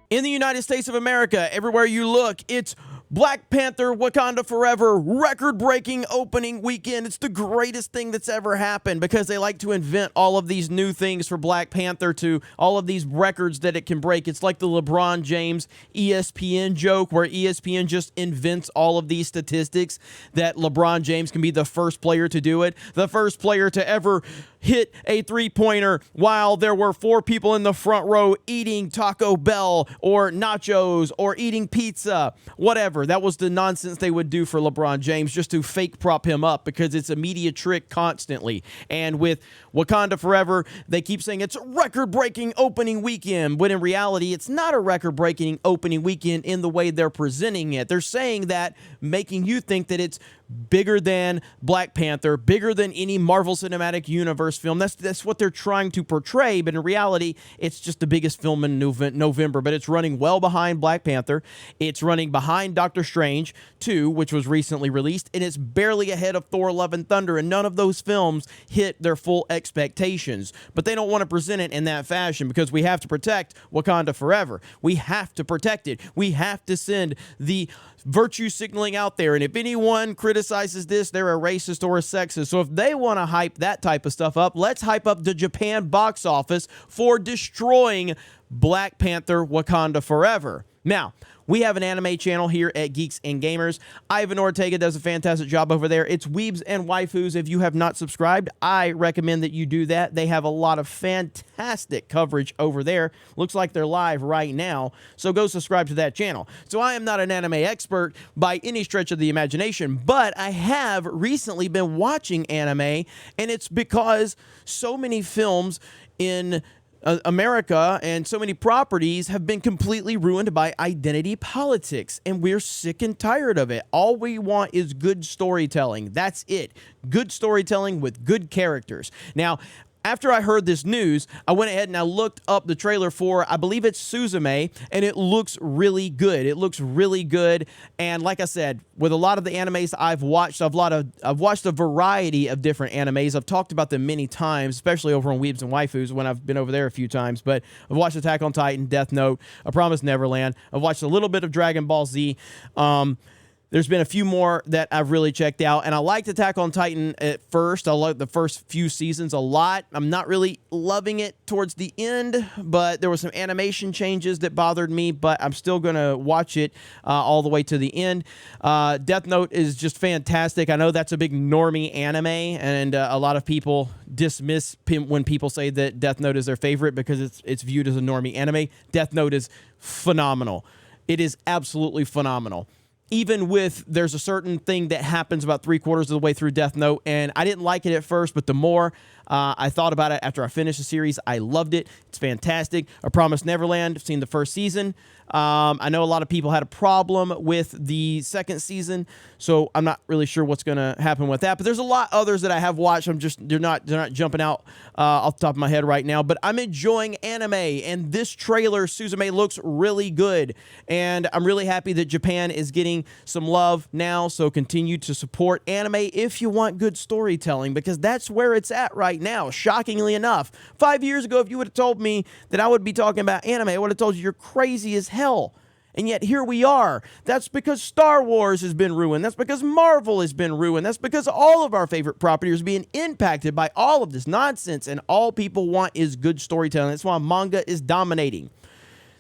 In the United States of America, everywhere you look, it's Black Panther Wakanda Forever record-breaking opening weekend. It's the greatest thing that's ever happened because they like to invent all of these new things for Black Panther, to all of these records that it can break. It's like the LeBron James ESPN joke where ESPN just invents all of these statistics that LeBron James can be the first player to do it, the first player to ever hit a three-pointer while there were 4 people in the front row eating Taco Bell or nachos or eating pizza, whatever. That was the nonsense they would do for LeBron James just to fake prop him up because it's a media trick constantly. And with Wakanda Forever, they keep saying it's a record-breaking opening weekend, when in reality, it's not a record-breaking opening weekend in the way they're presenting it. They're saying that, making you think that it's bigger than Black Panther, bigger than any Marvel Cinematic Universe film. That's what they're trying to portray, but in reality, it's just the biggest film in November, but it's running well behind Black Panther. It's running behind Doctor Strange 2, which was recently released, and it's barely ahead of Thor Love and Thunder, and none of those films hit their full expectations. But they don't want to present it in that fashion because we have to protect Wakanda Forever. We have to protect it. We have to send the virtue signaling out there, and if anyone criticizes this, they're a racist or a sexist. So if they want to hype that type of stuff up, let's hype up the Japan box office for destroying Black Panther Wakanda Forever. Now, we have an anime channel here at Geeks and Gamers. Ivan Ortega does a fantastic job over there. It's Weebs and Waifus. If you have not subscribed, I recommend that you do that. They have a lot of fantastic coverage over there. Looks like they're live right now, so go subscribe to that channel. So I am not an anime expert by any stretch of the imagination, but I have recently been watching anime, and it's because so many films in America and so many properties have been completely ruined by identity politics, and we're sick and tired of it. All we want is good storytelling. That's it. Good storytelling with good characters. Now, after I heard this news, I went ahead and I looked up the trailer for, I believe it's Suzume, and it looks really good. It looks really good. And like I said, with a lot of the animes I've watched, I've watched a variety of different animes. I've talked about them many times, especially over on Weebs and Waifus when I've been over there a few times. But I've watched Attack on Titan, Death Note, A Promised Neverland. I've watched a little bit of Dragon Ball Z. There's been a few more that I've really checked out, and I liked Attack on Titan at first. I liked the first few seasons a lot. I'm not really loving it towards the end, but there were some animation changes that bothered me, but I'm still going to watch it all the way to the end. Death Note is just fantastic. I know that's a big normie anime, and a lot of people dismiss when people say that Death Note is their favorite because it's viewed as a normie anime. Death Note is phenomenal. It is absolutely phenomenal. Even with, there's a certain thing that happens about 3/4 of the way through Death Note, and I didn't like it at first, but the more I thought about it after I finished the series, I loved it. It's fantastic. A Promised Neverland, I've seen the first season. I know a lot of people had a problem with the second season, so I'm not really sure what's going to happen with that. But there's a lot others that I have watched. They're not jumping out off the top of my head right now. But I'm enjoying anime, and this trailer, Suzume, looks really good. And I'm really happy that Japan is getting some love now. So continue to support anime if you want good storytelling, because that's where it's at right now. Shockingly enough, 5 years ago, if you would have told me that I would be talking about anime, I would have told you you're crazy as hell. And yet here we are. That's because Star Wars has been ruined. That's because Marvel has been ruined. That's because all of our favorite properties are being impacted by all of this nonsense, and all people want is good storytelling. That's why manga is dominating.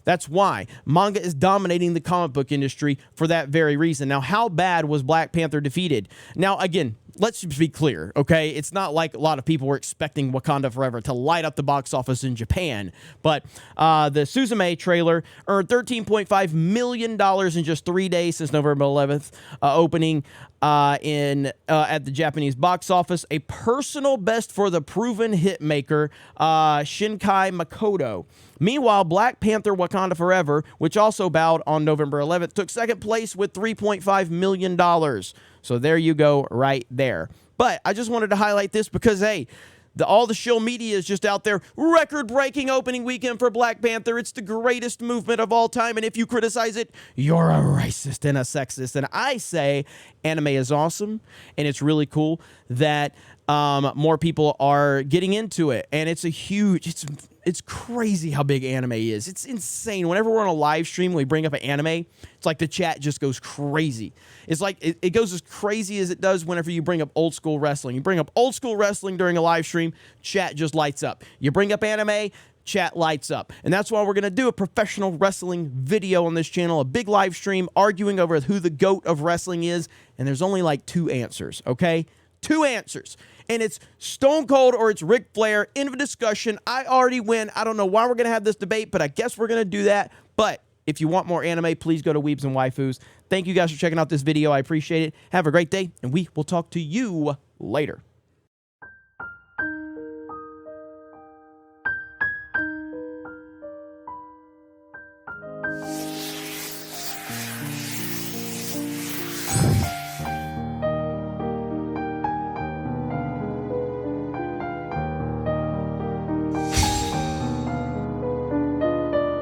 That's why manga is dominating the comic book industry for that very reason. Now, how bad was Black Panther defeated? Now, again, let's just be clear, okay? It's not like a lot of people were expecting Wakanda Forever to light up the box office in Japan. But the Suzume trailer earned $13.5 million in just 3 days since November 11th, opening at the Japanese box office. A personal best for the proven hitmaker, Shinkai Makoto. Meanwhile, Black Panther Wakanda Forever, which also bowed on November 11th, took second place with $3.5 million. So there you go right there. But I just wanted to highlight this because, hey, all the shill media is just out there. Record-breaking opening weekend for Black Panther. It's the greatest movement of all time. And if you criticize it, you're a racist and a sexist. And I say anime is awesome. And it's really cool that more people are getting into it, and it's a huge, it's crazy how big anime is. It's insane. Whenever we're on a live stream, we bring up an anime, it's like the chat just goes crazy. It's like it goes as crazy as it does whenever you bring up old school wrestling. You bring up old school wrestling during a live stream, chat just lights up. You bring up anime, chat lights up. And that's why we're going to do a professional wrestling video on this channel, a big live stream arguing over who the GOAT of wrestling is, and there's only like 2 answers, okay? 2 answers. And it's Stone Cold or it's Ric Flair. End of discussion. I already win. I don't know why we're going to have this debate, but I guess we're going to do that. But if you want more anime, please go to Weebs and Waifus. Thank you guys for checking out this video. I appreciate it. Have a great day, and we will talk to you later.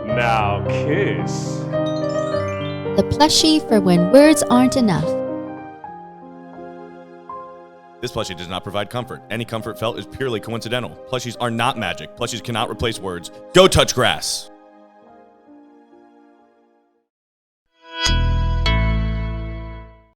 Now kiss. The plushie for when words aren't enough. This plushie does not provide comfort. Any comfort felt is purely coincidental. Plushies are not magic. Plushies cannot replace words. Go touch grass.